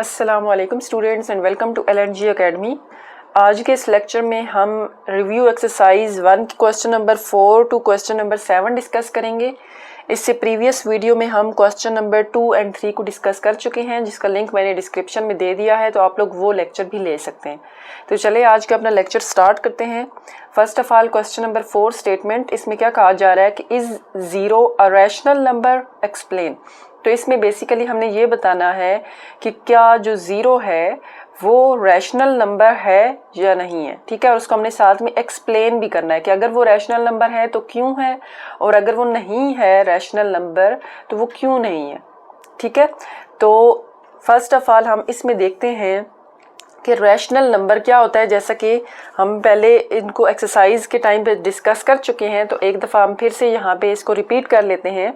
अस्सलाम वालेकुम students and welcome to LNG academy. आज के इस लेक्चर में हम review exercise 1 question number 4 to question number 7 discuss करेंगे। इससे प्रीवियस वीडियो में हम क्वेश्चन नंबर 2 एंड 3 को डिस्कस कर चुके हैं, जिसका लिंक मैंने डिस्क्रिप्शन में दे दिया है, तो आप लोग वो लेक्चर भी ले सकते हैं। तो चलिए आज का अपना लेक्चर स्टार्ट करते हैं। First of all question number 4 statement, इसमें क्या कहा जा रहा है कि is zero a rational number, explain. तो इसमें बेसिकली हमने ये बताना है कि क्या जो ज़ीरो है वो रैशनल नंबर है या नहीं है, ठीक है। और उसको हमने साथ में एक्सप्लेन भी करना है कि अगर वो रैशनल नंबर है तो क्यों है, और अगर वो नहीं है रैशनल नंबर तो वो क्यों नहीं है, ठीक है। तो फर्स्ट ऑफ ऑल हम इसमें देखते हैं कि रैशनल नंबर क्या होता है। जैसा कि हम पहले इनको एक्सरसाइज के टाइम पे डिस्कस कर चुके हैं, तो एक दफ़ा हम फिर से यहाँ पे इसको रिपीट कर लेते हैं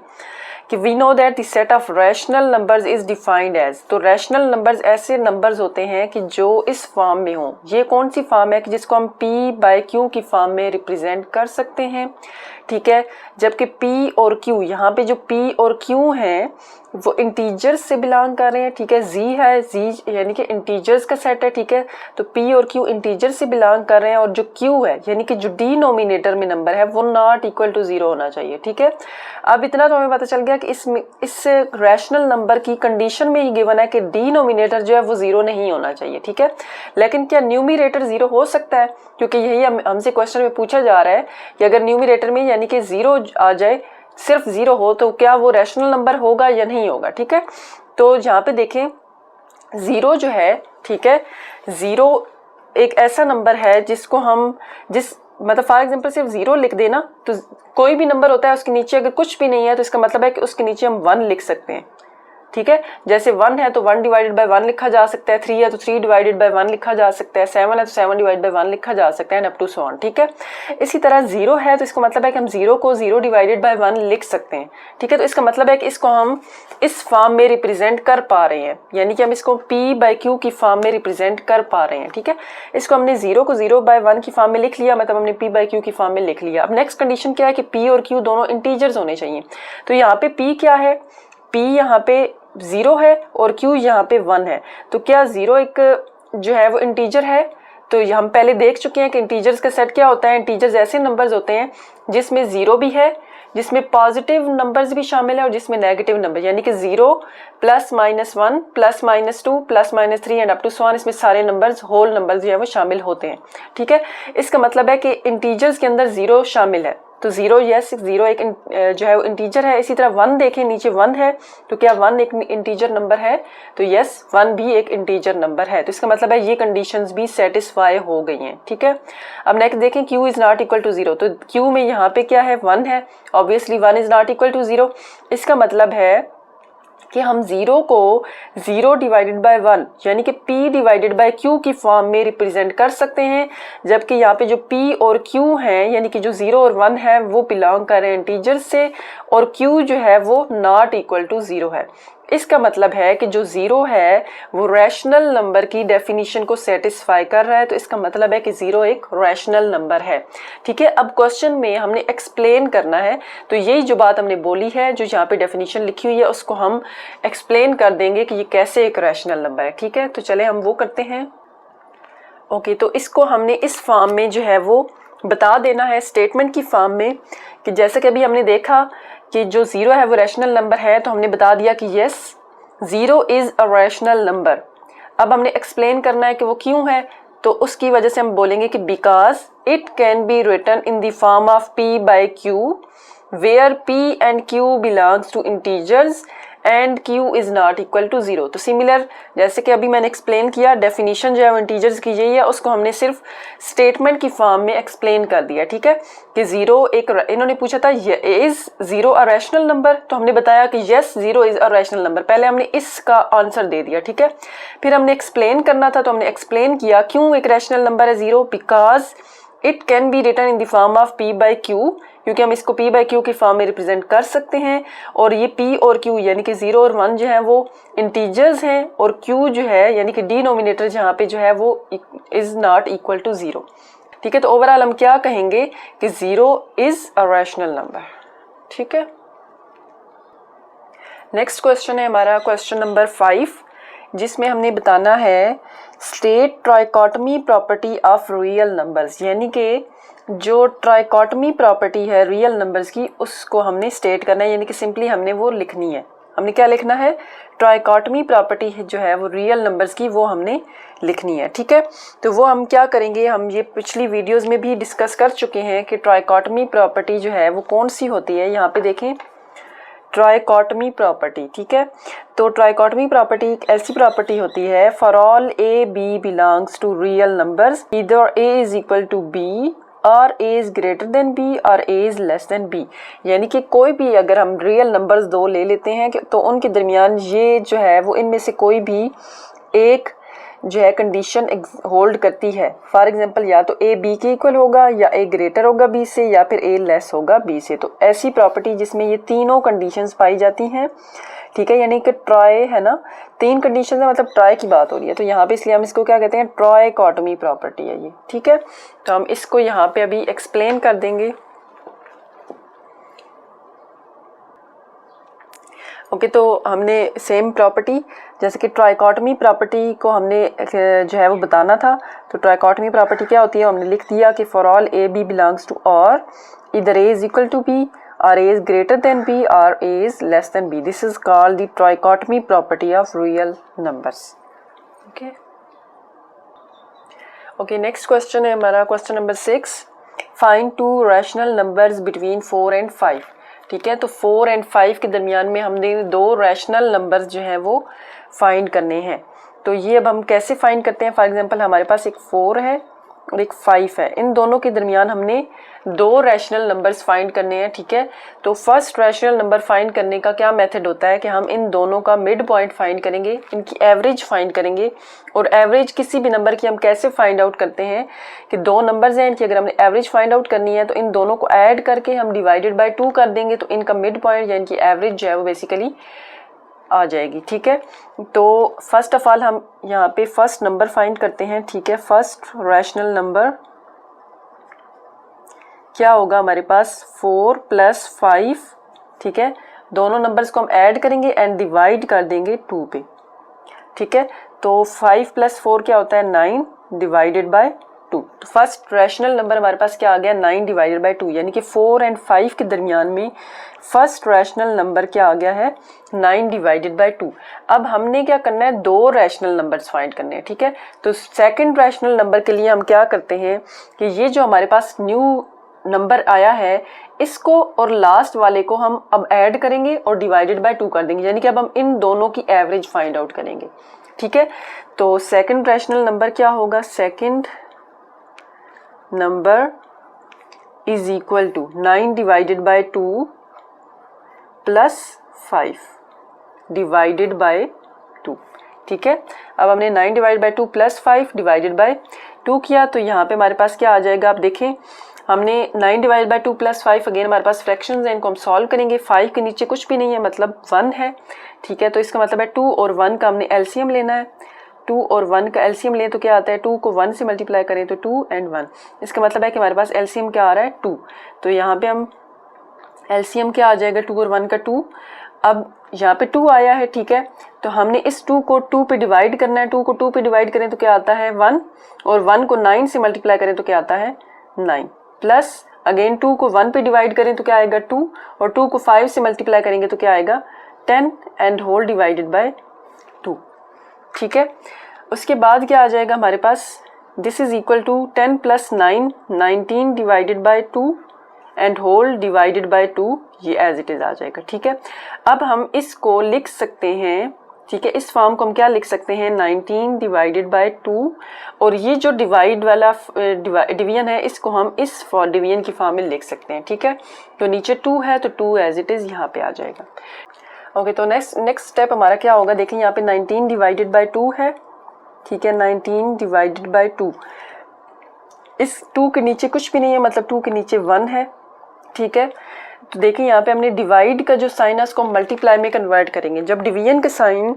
कि we know that the set of rational numbers is defined as. तो रैशनल नंबर्स ऐसे नंबर्स होते हैं कि जो इस फॉर्म में हों। ये कौन सी फॉर्म है कि जिसको हम p/q की फॉर्म में रिप्रेजेंट कर सकते हैं, ठीक है। जबकि p और q, यहाँ पे जो p और q हैं वो इंटीजर्स से बिलोंग कर रहे हैं, ठीक है। z है, z यानी कि इंटीजर्स का सेट है, ठीक है। तो p और q इंटीजर से बिलोंग कर रहे हैं, और जो q है यानी कि जो डिनोमिनेटर में नंबर है वो नॉट इक्वल टू 0 होना चाहिए, ठीक है। अब इतना तो हमें पता चल गया कि इस रैशनल नंबर की कंडीशन में ही गिवन है कि डिनोमिनेटर जो है वो 0 नहीं होना चाहिए, ठीक है। लेकिन क्या न्यूमिरेटर 0 हो सकता है, क्योंकि यही हमसे क्वेश्चन में पूछा जा रहा है कि अगर न्यूमिरेटर में यानी कि 0 आ जाए, सिर्फ 0 हो, तो क्या वो रैशनल नंबर होगा या नहीं होगा, ठीक है। तो यहाँ पे देखें 0 जो है, ठीक है, 0 एक ऐसा नंबर है जिसको हम मतलब फॉर एग्जांपल सिर्फ 0 लिख देना, तो कोई भी नंबर होता है उसके नीचे अगर कुछ भी नहीं है तो इसका मतलब है कि उसके नीचे हम 1 लिख सकते हैं, ठीक है। जैसे 1 है तो 1 डिवाइडेड बाय 1 लिखा जा सकता है, 3 है तो 3 डिवाइडेड बाय 1 लिखा जा सकता है, 7 है तो 7 डिवाइडेड बाय 1 लिखा जा सकता है, and up to so on, ठीक है। इसी तरह 0 है तो इसका मतलब है कि हम 0 को 0 डिवाइडेड बाय 1 लिख सकते हैं, ठीक है। तो इसका मतलब है कि इसको हम इस फॉर्म में रिप्रेजेंट कर पा रहे हैं, यानी कि हम इसको p/q की फॉर्म में रिप्रेजेंट कर पा रहे हैं, ठीक है। इसको हमने 0 को 0/1 की फॉर्म में लिख लिया, मतलब हमने p/q की फॉर्म में लिख लिया। अब नेक्स्ट कंडीशन क्या है कि p और q दोनों इंटीजर्स होने चाहिए। तो यहाँ पे p क्या है, p यहाँ पे 0 है और q यहाँ पे 1 है। तो क्या 0 एक जो है वो इंटीजर है? तो हम पहले देख चुके हैं कि इंटीजर्स का सेट क्या होता है। इंटीजर्स ऐसे नंबर्स होते हैं जिसमें 0 भी है, जिसमें पॉजिटिव नंबर्स भी शामिल है, और जिसमें नेगेटिव नंबर, यानी कि 0 +-1 +-2 +-3 and up to so on, इसमें सारे नंबर्स होल नंबर्स जो है वो शामिल होते हैं, ठीक है। इसका मतलब है कि इंटीजर्स के अंदर 0 शामिल है। तो 0 यस, 0 एक जो है वो इंटीजर है। इसी तरह 1 देखें, नीचे 1 है, तो क्या 1 एक इंटीजर नंबर है? तो यस, 1 भी एक इंटीजर नंबर है। तो इसका मतलब है ये कंडीशंस भी सेटिस्फाई हो गई हैं, ठीक है। अब नेक्स्ट देखें, q is not equal to 0। तो q में यहाँ पे क्या है, 1 है, obviously 1 is not equal to 0। इसका मतलब है कि हम 0 को 0 डिवाइडेड बाय 1 यानी कि p डिवाइडेड बाय q की फॉर्म में रिप्रेजेंट कर सकते हैं, जबकि यहाँ पे जो p और q हैं यानी कि जो 0 और 1 है वो बिलोंग कर रहे हैं इंटीजर से, और q जो है वो नॉट इक्वल टू 0 है। इसका मतलब है कि जो 0 है वो रैशनल नंबर की डेफिनेशन को सेटिस्फाई कर रहा है। तो इसका मतलब है कि 0 एक रैशनल नंबर है, ठीक है। अब क्वेश्चन में हमने एक्सप्लेन करना है, तो यही जो बात हमने बोली है, जो यहाँ पे डेफिनेशन लिखी हुई है, उसको हम एक्सप्लेन कर देंगे कि ये कैसे एक रैशनल नंबर है, ठीक है। तो चले हम वो करते हैं। ओके, तो इसको हमने इस फॉर्म में जो है वो बता देना है स्टेटमेंट की फॉर्म में, कि जैसे कि अभी हमने देखा कि जो 0 है वो रैशनल नंबर है, तो हमने बता दिया कि yes 0 is a rational number. अब हमने एक्सप्लेन करना है कि वो क्यों है, तो उसकी वजह से हम बोलेंगे कि because it can be written in the form of p/q where p and q belongs to integers and q is not equal to 0। तो सिमिलर जैसे कि अभी मैंने एक्सप्लेन किया, डेफिनेशन जो है वो इंटीजर्स की यही है, उसको हमने सिर्फ स्टेटमेंट की फॉर्म में एक्सप्लेन कर दिया, ठीक है। कि 0 एक, इन्होंने पूछा था इज 0 अ रैशनल नंबर, तो हमने बताया कि yes 0 is a rational number. पहले हमने इसका आंसर दे दिया, ठीक है। फिर हमने एक्सप्लेन करना था, तो हमने एक्सप्लेन किया क्यों एक रैशनल नंबर है 0, because it can be written in the form of p/q, क्योंकि हम इसको p/q की फॉर्म में रिप्रेजेंट कर सकते हैं, और ये p और q यानी कि 0 और 1 जो है वो इंटीजर्स हैं, और q जो है यानी कि डिनोमिनेटर जहाँ पे जो है वो इज नॉट इक्वल टू 0, ठीक है। तो ओवरऑल हम क्या कहेंगे कि 0 इज अ रैशनल नंबर, ठीक है। नेक्स्ट क्वेश्चन है हमारा क्वेश्चन नंबर 5, जिसमें हमने बताना है state trichotomy property of real numbers, यानी कि जो ट्राइकोटमी प्रॉपर्टी है रियल नंबर्स की उसको हमने स्टेट करना है, यानी कि सिंपली हमने वो लिखनी है। हमने क्या लिखना है, ट्राइकोटमी प्रॉपर्टी जो है वो रियल नंबर्स की वो हमने लिखनी है। ठीक है, तो वो हम क्या करेंगे, हम ये पिछली वीडियोस में भी डिस्कस कर चुके हैं कि ट्राइकोटमी प्रॉपर्टी जो है वो कौन सी होती है। यहाँ पे देखें ट्राइकोटमी प्रॉपर्टी, ठीक है, तो ट्राइकोटमी प्रॉपर्टी एक ऐसी प्रॉपर्टी होती है for all a b belongs to real numbers either a is equal to b और a is greater than b और a is less than b, यानी कि कोई भी अगर हम रियल नंबर्स दो ले लेते हैं तो उनके दरमियान ये जो है वो इनमें से कोई भी एक जो है कंडीशन होल्ड करती है। फॉर एग्जांपल या तो a b के इक्वल होगा या a ग्रेटर होगा b से या फिर a लेस होगा b से। तो ऐसी प्रॉपर्टी जिसमें ये तीनों कंडीशंस पाई जाती हैं, ठीक है, यानी कि ट्राई है ना, तीन कंडीशन है, मतलब ट्राई की बात हो रही है, तो यहाँ पे इसलिए हम इसको क्या कहते हैं, ट्राइकोटमी प्रॉपर्टी है ये। ठीक है, तो हम इसको यहाँ पे अभी एक्सप्लेन कर देंगे। ओके, तो हमने सेम प्रॉपर्टी जैसे कि ट्राइकोटमी प्रॉपर्टी को हमने जो है वो बताना था। तो ट्राइकोटमी प्रॉपर्टी क्या होती है, हमने लिख दिया कि for all a b belongs to और इधर a is equal to b or a is greater than b or a is less than b. This is called the trichotomy property of real numbers. Okay. Okay, next question है हमारा question number 6. Find two rational numbers between 4 and 5. ठीक है, तो 4 and 5 के दरमियान में हमने दो rational numbers जो हैं वो find करने हैं। तो ये अब हम कैसे find करते हैं, for example हमारे पास एक 4 है और एक 5 है, इन दोनों के दरमियान हमने दो रैशनल नंबर्स फाइंड करने हैं। ठीक है, तो फर्स्ट रैशनल नंबर फाइंड करने का क्या मेथड होता है कि हम इन दोनों का मिड पॉइंट फाइंड करेंगे, इनकी एवरेज फाइंड करेंगे। और एवरेज किसी भी नंबर की हम कैसे फाइंड आउट करते हैं कि दो नंबर्स हैं, इनकी अगर हमने एवरेज फाइंड आउट करनी है तो इन दोनों को ऐड करके हम डिवाइडेड बाय 2 कर देंगे, तो इनका मिड पॉइंट या इनकी एवरेज जो है वो बेसिकली आ जाएगी। ठीक है, तो फर्स्ट ऑफ ऑल हम यहाँ पे फर्स्ट नंबर फाइंड करते हैं। ठीक है, फर्स्ट रैशनल नंबर क्या होगा हमारे पास 4 + 5। ठीक है, दोनों नंबर्स को हम ऐड करेंगे एंड डिवाइड कर देंगे 2 पे। ठीक है, तो 5 + 4 क्या होता है 9 डिवाइडेड बाय 2। तो फर्स्ट रैशनल नंबर हमारे पास क्या आ गया 9 डिवाइडेड बाय 2, यानी कि 4 and 5 के दरमियान में फर्स्ट रैशनल नंबर क्या आ गया है 9 डिवाइडेड बाय 2। अब हमने क्या करना है, दो रैशनल नंबर्स फाइंड करने हैं। ठीक है, तो सेकंड रैशनल नंबर के लिए हम क्या करते हैं कि ये जो हमारे पास न्यू नंबर आया है इसको और लास्ट वाले को हम अब ऐड करेंगे और डिवाइडेड बाय 2 कर देंगे, यानी कि अब हम इन दोनों की एवरेज फाइंड आउट करेंगे। ठीक है, तो सेकंड रैशनल नंबर क्या होगा, second number is equal to 9 divided by 2 plus 5 divided by 2। ठीक है, अब हमने 9 divided by 2 plus 5 divided by 2 किया, तो यहाँ पे हमारे पास क्या आ जाएगा, आप देखें हमने 9 डिवाइडेड बाय 2 प्लस 5, अगेन हमारे पास फ्रैक्शंस हैं, इनको हम सॉल्व करेंगे। 5 के नीचे कुछ भी नहीं है, मतलब 1 है। ठीक है, तो इसका मतलब है 2 और 1 का हमने एलसीएम लेना है। 2 और 1 का एलसीएम लें तो क्या आता है, 2 को 1 से मल्टीप्लाई करें तो 2 and 1, इसका मतलब है कि हमारे पास एलसीएम क्या आ रहा है 2। तो यहाँ पे हम एलसीएम क्या आ जाएगा 2 और 1 का 2। अब यहाँ पे 2 आया है, ठीक है, तो हमने इस 2 को 2 पे डिवाइड करना है। 2 को 2 पे डिवाइड करें तो क्या आता है 1, और 1 को 9 से मल्टीप्लाई करें तो क्या आता है 9, प्लस अगेन 2 को 1 पे डिवाइड करें तो क्या आएगा 2, और 2 को 5 से मल्टीप्लाई करेंगे तो क्या आएगा 10 एंड होल डिवाइडेड बाय 2। ठीक है, उसके बाद क्या आ जाएगा हमारे पास, this is equal to 10 + 9 19 divided by 2 and whole divided by 2, ये एज इट इज आ जाएगा। ठीक है, अब हम इसको लिख सकते हैं, ठीक है, इस फॉर्म को हम क्या लिख सकते हैं 19 डिवाइडेड बाय 2, और ये जो डिवाइड वाला डिवीजन है इसको हम इस डिवीजन की फॉर्म में लिख सकते हैं। ठीक है, तो नीचे 2 है तो 2 एज इट इज यहाँ पे आ जाएगा। ओके, तो नेक्स्ट स्टेप हमारा क्या होगा, देखें यहाँ पे 19 डिवाइडेड बाय 2 है। ठीक है, 19 डिवाइडेड बाय 2, इस 2 के नीचे कुछ भी नहीं है, मतलब 2 के नीचे 1 है। ठीक है, तो देखिए यहाँ पे हमने डिवाइड का जो साइन है उसको मल्टीप्लाई में कन्वर्ट करेंगे। जब डिवीजन का साइन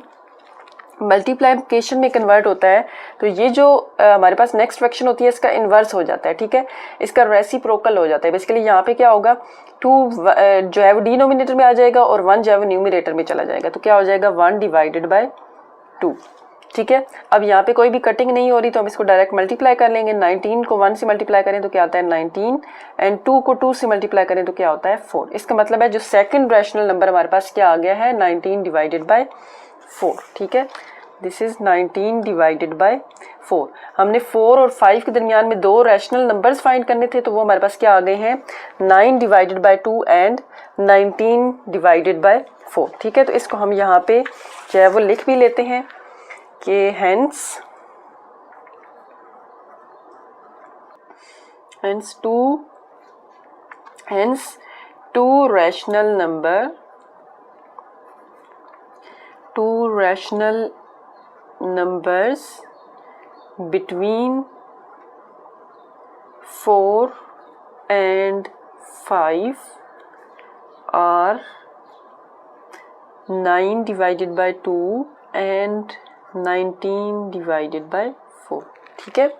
मल्टीप्लिकेशन में कन्वर्ट होता है तो ये जो हमारे पास नेक्स्ट फ्रैक्शन होती है इसका इन्वर्स हो जाता है। ठीक है, इसका रेसिप्रोकल हो जाता है। बेसिकली यहाँ पे क्या होगा 2 जो है वो डिनोमिनेटर में आ जाएगा और 1 जो है वो न्यूमरेटर में चला जाएगा, तो क्या हो जाएगा 1 डिवाइडेड बाय 2। ठीक है। अब यहाँ पे कोई भी कटिंग नहीं हो रही तो हम इसको डायरेक्ट मल्टीप्लाई कर लेंगे। 19 को 1 से मल्टीप्लाई करें तो क्या आता है 19 एंड 2 को 2 से मल्टीप्लाई करें तो क्या होता है 4। इसका मतलब है जो सेकंड रैशनल नंबर हमारे पास क्या आ गया है 19 डिवाइडेड बाय 4। ठीक है, दिस इज 19 डिवाइडेड बाय 4। हमने 4 और 5 के दरमियान में दो रैशनल नंबर्स फाइंड करने थे तो वो हमारे पास क्या आ गए हैं 9 divided by 2 and 19 divided bye 4। ठीक है, तो इसको हम यहाँ पे जो है वो लिख भी लेते हैं कि hence two rational numbers between 4 and 5 are 9 divided by 2 and 19 divided bye 4। ठीक है,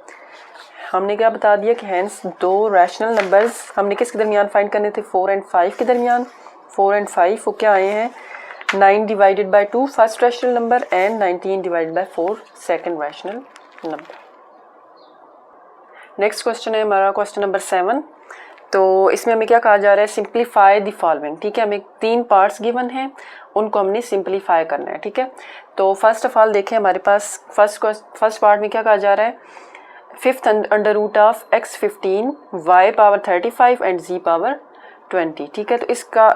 हमने क्या बता दिया कि हैंस दो रैशनल नंबर्स हमने किसके दरमियान फाइंड करने थे 4 एंड 5 के दरमियान। 4 एंड 5 वो क्या आए हैं 9 divided by 2 first rational number and 19 divided bye 4 second rational number. Next question है हमारा क्वेश्चन नंबर 7। तो इसमें हमें क्या कहा जा रहा है सिंप्लीफाई द फॉलोइंग। ठीक है, हमें 3 पार्ट्स गिवन हैं, उनको हमने सिंप्लीफाई करना है। ठीक है, तो फर्स्ट ऑफ ऑल देखें हमारे पास फर्स्ट पार्ट में क्या कहा जा रहा है 5th under root of x 15 y power 35 and z power 20। ठीक है, तो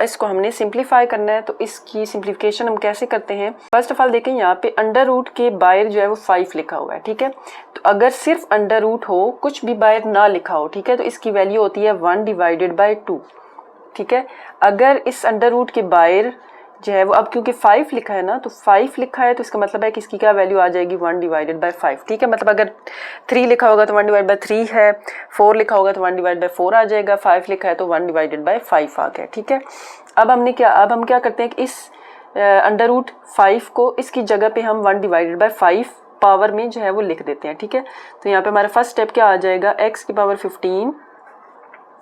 इसको हमने सिंप्लीफाई करना है। तो इसकी सिंप्लीफिकेशन हम कैसे करते हैं फर्स्ट ऑफ ऑल देखें यहाँ पे अंडर रूट के बाहर जो है वो 5 लिखा हुआ है। ठीक है, तो अगर सिर्फ अंडर रूट हो कुछ भी बाहर ना लिखा हो, ठीक है, तो इसकी वैल्यू होती है 1 डिवाइडेड बाय 2। ठीक है, अगर इस अंडर रूट के बाहर जो है वो अब क्योंकि 5 लिखा है ना तो 5 लिखा है तो इसका मतलब है कि इसकी क्या वैल्यू आ जाएगी 1 डिवाइडेड बाय 5। ठीक है, मतलब अगर 3 लिखा होगा तो 1 डिवाइड बाय 3 है, 4 लिखा होगा तो 1 डिवाइड बाय 4 आ जाएगा, 5 लिखा है तो 1 डिवाइडेड बाय 5 आ गया। ठीक है, अब हम क्या करते हैं कि इस अंडर रूट 5 को इसकी जगह पे हम 1 डिवाइडेड बाय 5 पावर में जो है वो लिख देते हैं। ठीक है, तो यहाँ पे हमारा फर्स्ट स्टेप क्या आ जाएगा x की power 15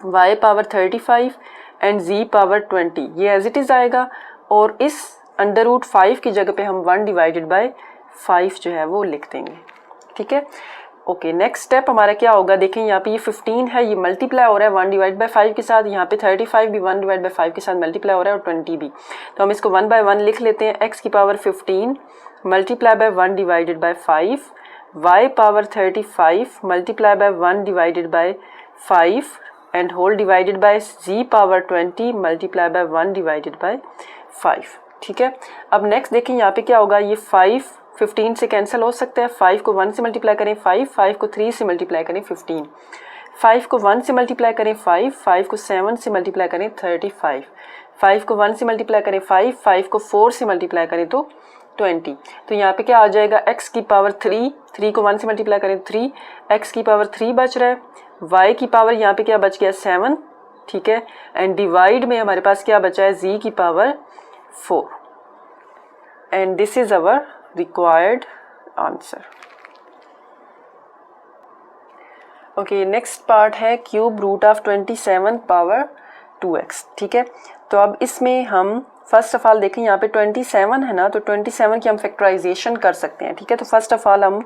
y power 35 and z power 20 ये एज इट इज़ आएगा और इस अंडर रूट 5 की जगह पे हम 1 डिवाइडेड बाय 5 जो है वो लिख देंगे। ठीक है, ओके, नेक्स्ट स्टेप हमारा क्या होगा देखें यहाँ पे ये 15 है ये मल्टीप्लाई हो रहा है 1 डिवाइड बाय 5 के साथ, यहाँ पे 35 भी 1 डिवाइड बाय 5 के साथ मल्टीप्लाई हो रहा है और 20 भी, तो हम इसको 1 बाय 1 लिख लेते हैं। x की power 15 multiply by 1 divided by 5 y power 35 multiply by 1 divided by 5 and whole divided by z power 20 multiply by 1 divided by 5। ठीक है, अब नेक्स्ट देखें यहाँ पे क्या होगा ये 5 15 से कैंसिल हो सकता है, 5 को 1 से मल्टीप्लाई करें 5 को 3 से मल्टीप्लाई करें 15, 5 को 1 से मल्टीप्लाई करें 5 को 7 से मल्टीप्लाई करें 35, 5 को 1 से मल्टीप्लाई करें 5 को 4 से मल्टीप्लाई करें तो 20। तो यहाँ पे क्या आ जाएगा x की पावर 3 को 1 से मल्टीप्लाई करें 3, x की पावर 3 बच रहा है, y की पावर यहाँ पे क्या बच गया 7। ठीक है, एंड डिवाइड में हमारे पास क्या बचा है z की power 4 and this is our required answer. Okay, next part है cube root of 27 power 2x। ठीक है, तो अब इसमें हम फर्स्ट ऑफ ऑल देखें यहाँ पे 27 है ना, तो 27 की हम फैक्टराइजेशन कर सकते हैं। ठीक है, तो फर्स्ट ऑफ ऑल हम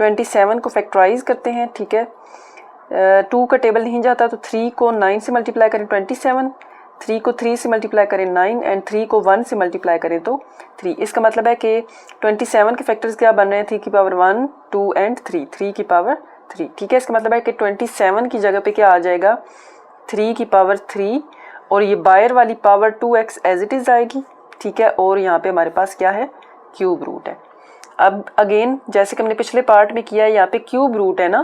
27 को फैक्टराइज करते हैं। ठीक है, 2 का टेबल नहीं जाता तो 3 को 9 से मल्टीप्लाई करें 27, 3 को 3 से मल्टीप्लाई करें 9 एंड 3 को 1 से मल्टीप्लाई करें तो 3। इसका मतलब है कि 27 के फैक्टर्स क्या बन रहे हैं 3 की पावर 1 2 एंड 3 की पावर 3। ठीक है, इसका मतलब है कि 27 की जगह पे क्या आ जाएगा 3 की पावर 3 और ये बाहर वाली power 2x as it is आएगी। ठीक है, और यहाँ पे हमारे पास क्या है क्यूब रूट है। अब अगेन जैसे कि हमने पिछले पार्ट में किया है यहाँ पे क्यूब रूट है ना,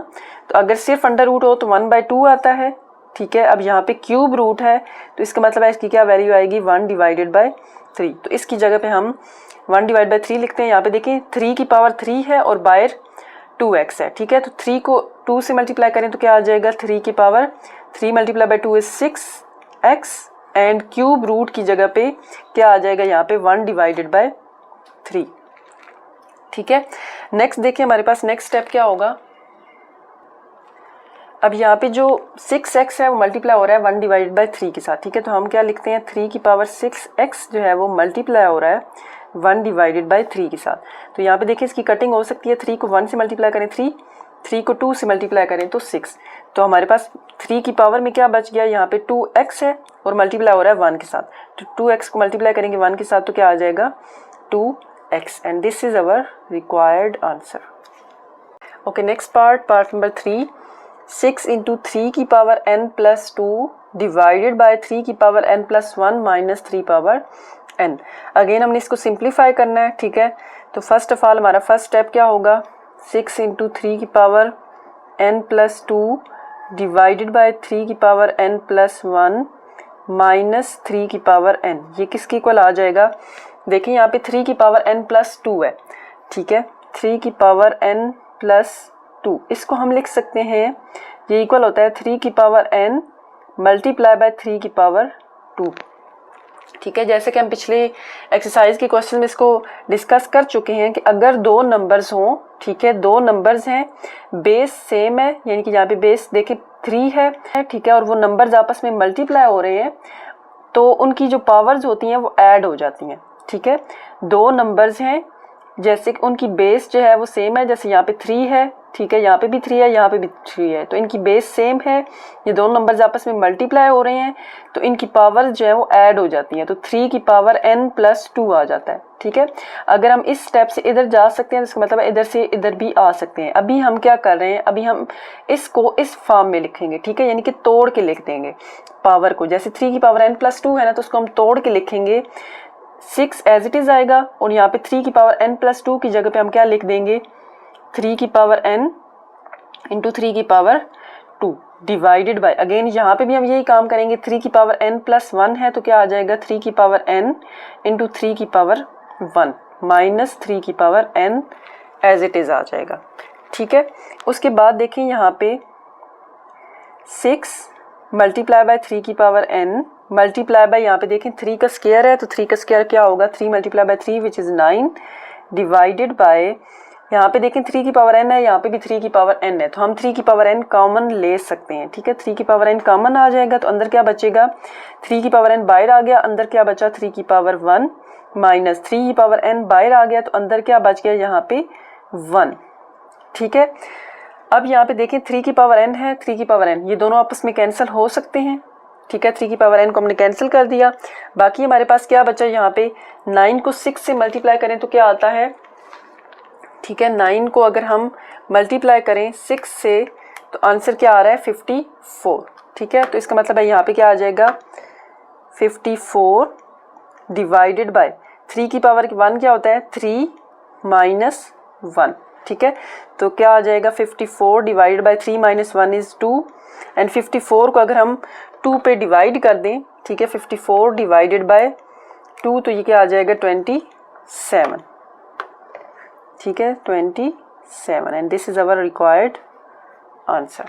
तो अगर सिर्फ अंडर रूट हो तो 1/2 आता है। ठीक है, अब यहाँ पे क्यूब रूट है तो इसका मतलब है इसकी क्या वैल्यू आएगी 1 डिवाइडेड बाय 3। तो इसकी जगह पे हम 1 डिवाइड बाय 3 लिखते हैं। यहाँ पे देखें 3 की पावर 3 है और बाहर 2x है। ठीक है, तो 3 को 2 से मल्टीप्लाई करें तो क्या आ जाएगा 3 की power 3 multiply by 2 is 6x and cube root की जगह पे क्या आ जाएगा यहाँ पे 1 डिवाइडेड बाय 3। ठीक है, नेक्स्ट देखिए हमारे पास नेक्स्ट स्टेप क्या होगा। अब यहाँ पे जो 6x है वो मल्टीप्लाई हो रहा है 1 डिवाइडेड बाय 3 के साथ। ठीक है, तो हम क्या लिखते हैं 3 की पावर 6x जो है वो मल्टीप्लाई हो रहा है 1 डिवाइडेड बाय 3 के साथ। तो यहाँ पे देखिए इसकी कटिंग हो सकती है, 3 को 1 से मल्टीप्लाई करें 3, 3 को 2 से मल्टीप्लाई करें तो 6। तो हमारे पास 3 की पावर में क्या बच गया, यहाँ पे 2x है और मल्टीप्लाई हो रहा है 1 के साथ। तो 2x को मल्टीप्लाई करेंगे 1 के साथ तो क्या आ जाएगा 2x, and this is our required answer. Okay, next part number 3, 6 into 3 की power n plus 2 divided by 3 की power n plus 1 minus 3 power n। Again हमने इसको सिंप्लीफाई करना है, ठीक है। तो फर्स्ट ऑफ ऑल हमारा फर्स्ट स्टेप क्या होगा, 6 इंटू 3 की power n plus 2 divided by 3 की पावर n प्लस 1 माइनस 3 की पावर n। ये किसके इक्वल आ जाएगा, देखिए यहाँ पे 3 की पावर n प्लस 2 है, ठीक है। 3 की पावर n प्लस 2, इसको हम लिख सकते हैं, ये इक्वल होता है 3 की पावर n मल्टीप्लाई बाय 3 की पावर 2, ठीक है। जैसे कि हम पिछले एक्सरसाइज के क्वेश्चन में इसको डिस्कस कर चुके हैं कि अगर दो नंबर्स हों, ठीक है, दो नंबर्स हैं, बेस सेम है, यानी कि यहाँ पे बेस देखिए 3 है, ठीक है, और वो नंबर्स आपस में मल्टीप्लाई हो रहे हैं, तो उनकी जो पावर्स होती हैं वो ऐड हो जाती हैं, ठीक है। दो नंबर्स हैं, जैसे कि उनकी बेस जो है वो सेम है, जैसे यहाँ पे 3 है, ठीक है, यहाँ पे भी 3 है, यहाँ पे भी 3 है, तो इनकी बेस सेम है, ये दोनों नंबर्स आपस में मल्टीप्लाई हो रहे हैं, तो इनकी पावर जो है वो ऐड हो जाती हैं, तो 3 की पावर n प्लस 2 आ जाता है, ठीक है। अगर हम इस स्टेप से इधर जा सकते हैं तो इसका मतलब है इधर से इधर भी आ सकते हैं। अभी हम क्या कर रहे हैं, अभी हम इसको इस फॉर्म में लिखेंगे, ठीक है, यानी कि तोड़ के लिख देंगे पावर को। जैसे 3 की पावर n प्लस 2 है ना, तो उसको हम तोड़ के लिखेंगे, 6 एज इट इज आएगा, और यहाँ पे 3 की पावर n प्लस 2 की जगह पे हम क्या लिख देंगे, 3 की पावर n इंटू 3 की पावर 2 डिवाइडेड बाय, अगेन यहाँ पे भी हम यही काम करेंगे, 3 की पावर n प्लस 1 है तो क्या आ जाएगा 3 की पावर n इंटू 3 की पावर 1 माइनस 3 की power n as it is आ जाएगा, ठीक है। उसके बाद देखिए यहाँ पे 6 मल्टीप्लाई बाय 3 की पावर n मल्टीप्लाई बाय, यहाँ पे देखें 3 का स्क्वायर है, तो 3 का स्क्वायर क्या होगा, 3 multiply bye 3 which is 9 divided bye, यहाँ पे देखें 3 की पावर n है, यहाँ पे भी 3 की पावर n है, तो हम 3 की पावर n कॉमन ले सकते हैं, ठीक है। 3 की पावर n कॉमन आ जाएगा तो अंदर क्या बचेगा, 3 की पावर n बाहर आ गया, अंदर क्या बचा 3 की पावर 1 माइनस 3 की पावर n बाहर आ गया, तो अंदर क्या बच गया यहाँ पे 1, ठीक है। अब यहाँ पे देखें 3 की पावर n है, 3 की पावर n, ये दोनों आपस में कैंसिल हो सकते हैं, ठीक है। 3 की पावर n को हमने कैंसिल कर दिया, बाकी हमारे पास क्या बचा, यहाँ पे 9 को 6 से मल्टीप्लाई करें तो क्या आता है, ठीक है, 9 को अगर हम मल्टीप्लाई करें 6 से तो आंसर क्या आ रहा है 54, ठीक है। तो इसका मतलब है यहाँ पे क्या आ जाएगा 54 डिवाइडेड बाय 3 की पावर 1 क्या होता है 3 माइनस 1, ठीक है। तो क्या आ जाएगा 54 divided by 3 minus 1 is 2, and 54 को अगर हम 2 पे डिवाइड कर दें, ठीक है, 54 डिवाइडेड बाय 2 तो ये क्या आ जाएगा 27, ठीक है, 27, and this is our required answer.